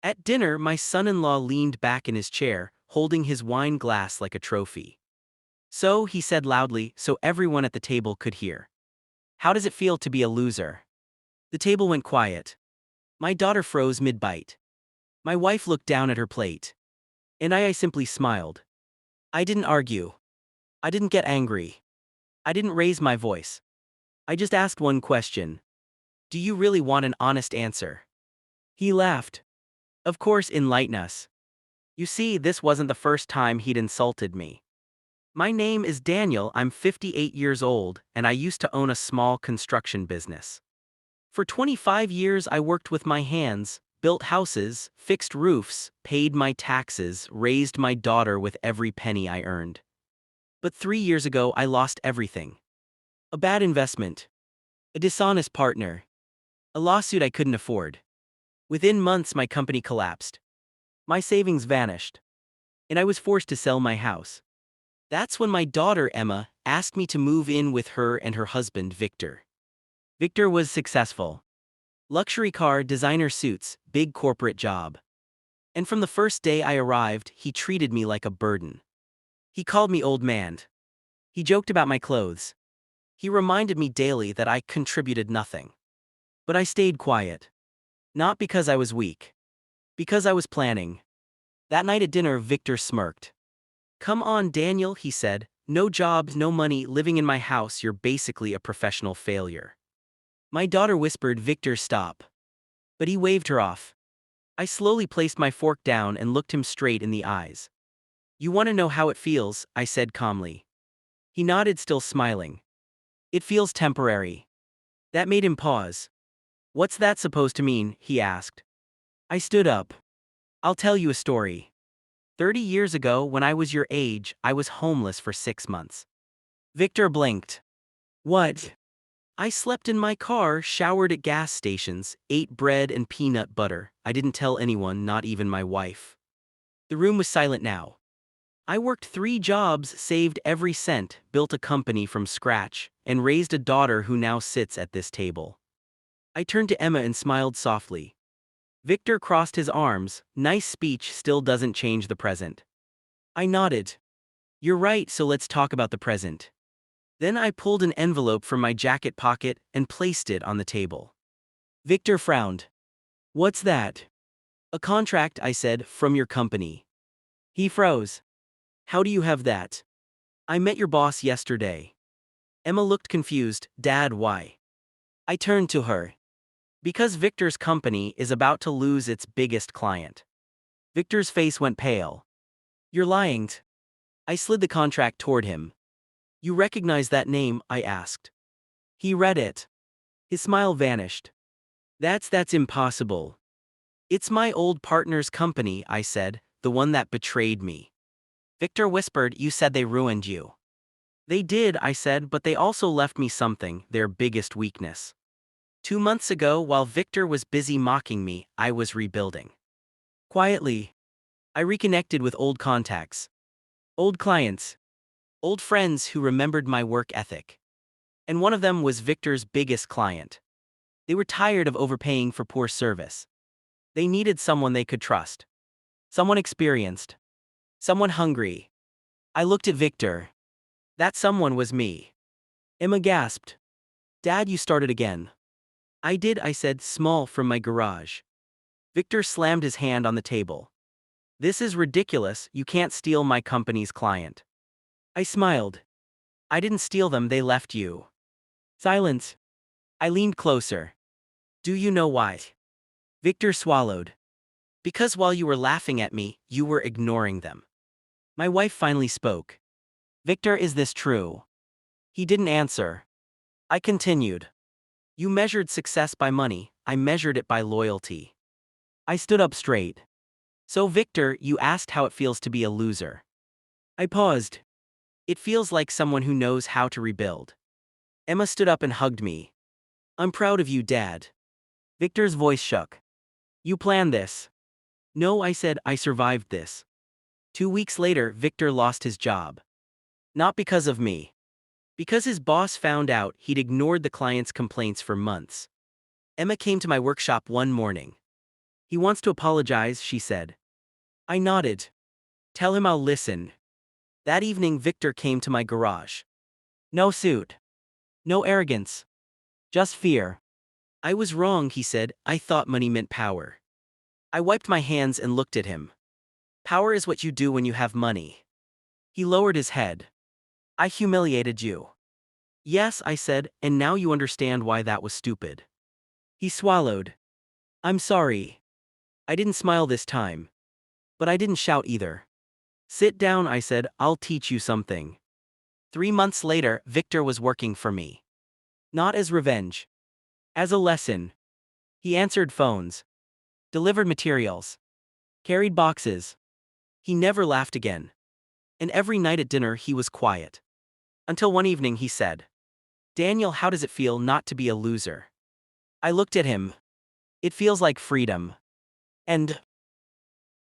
At dinner, my son-in-law leaned back in his chair, holding his wine glass like a trophy. So, he said loudly, so everyone at the table could hear. How does it feel to be a loser? The table went quiet. My daughter froze mid-bite. My wife looked down at her plate. And I simply smiled. I didn't argue. I didn't get angry. I didn't raise my voice. I just asked one question. Do you really want an honest answer? He laughed. Of course, enlighten us. You see, this wasn't the first time he'd insulted me. My name is Daniel, I'm 58 years old, and I used to own a small construction business. For 25 years I worked with my hands, built houses, fixed roofs, paid my taxes, raised my daughter with every penny I earned. But 3 years ago I lost everything. A bad investment. A dishonest partner. A lawsuit I couldn't afford. Within months my company collapsed. My savings vanished. And I was forced to sell my house. That's when my daughter Emma asked me to move in with her and her husband Victor. Victor was successful. Luxury car, designer suits, big corporate job. And from the first day I arrived, he treated me like a burden. He called me old man. He joked about my clothes. He reminded me daily that I contributed nothing. But I stayed quiet. Not because I was weak. Because I was planning. That night at dinner, Victor smirked. Come on, Daniel, he said. No jobs, no money, living in my house, you're basically a professional failure. My daughter whispered, Victor, stop. But he waved her off. I slowly placed my fork down and looked him straight in the eyes. You want to know how it feels, I said calmly. He nodded, still smiling. It feels temporary. That made him pause. What's that supposed to mean, he asked. I stood up. I'll tell you a story. 30 years ago, when I was your age, I was homeless for 6 months. Victor blinked. What? I slept in my car, showered at gas stations, ate bread and peanut butter. I didn't tell anyone, not even my wife. The room was silent now. I worked 3 jobs, saved every cent, built a company from scratch, and raised a daughter who now sits at this table. I turned to Emma and smiled softly. Victor crossed his arms. Nice speech, still doesn't change the present. I nodded. You're right, so let's talk about the present. Then I pulled an envelope from my jacket pocket and placed it on the table. Victor frowned. What's that? A contract, I said, from your company. He froze. How do you have that? I met your boss yesterday. Emma looked confused. Dad, why? I turned to her. Because Victor's company is about to lose its biggest client. Victor's face went pale. You're lying. I slid the contract toward him. You recognize that name, I asked. He read it. His smile vanished. That's impossible. It's my old partner's company, I said, the one that betrayed me. Victor whispered, you said they ruined you. They did, I said, but they also left me something, their biggest weakness. 2 months ago, while Victor was busy mocking me, I was rebuilding. Quietly, I reconnected with old contacts. Old clients. Old friends who remembered my work ethic. And one of them was Victor's biggest client. They were tired of overpaying for poor service. They needed someone they could trust. Someone experienced. Someone hungry. I looked at Victor. That someone was me. Emma gasped. Dad, you started again. I did, I said, small from my garage. Victor slammed his hand on the table. This is ridiculous, you can't steal my company's client. I smiled. I didn't steal them, they left you. Silence. I leaned closer. Do you know why? Victor swallowed. Because while you were laughing at me, you were ignoring them. My wife finally spoke. Victor, is this true? He didn't answer. I continued. You measured success by money, I measured it by loyalty. I stood up straight. So Victor, you asked how it feels to be a loser. I paused. It feels like someone who knows how to rebuild. Emma stood up and hugged me. I'm proud of you, Dad. Victor's voice shook. You planned this. No, I said, I survived this. 2 weeks later, Victor lost his job. Not because of me. Because his boss found out he'd ignored the client's complaints for months. Emma came to my workshop one morning. He wants to apologize, she said. I nodded. Tell him I'll listen. That evening Victor came to my garage. No suit. No arrogance. Just fear. I was wrong, he said. I thought money meant power. I wiped my hands and looked at him. Power is what you do when you have money. He lowered his head. I humiliated you. Yes, I said, and now you understand why that was stupid. He swallowed. I'm sorry. I didn't smile this time. But I didn't shout either. Sit down, I said, I'll teach you something. 3 months later, Victor was working for me. Not as revenge. As a lesson. He answered phones. Delivered materials. Carried boxes. He never laughed again. And every night at dinner he was quiet. Until one evening he said, Daniel, how does it feel not to be a loser? I looked at him. It feels like freedom. And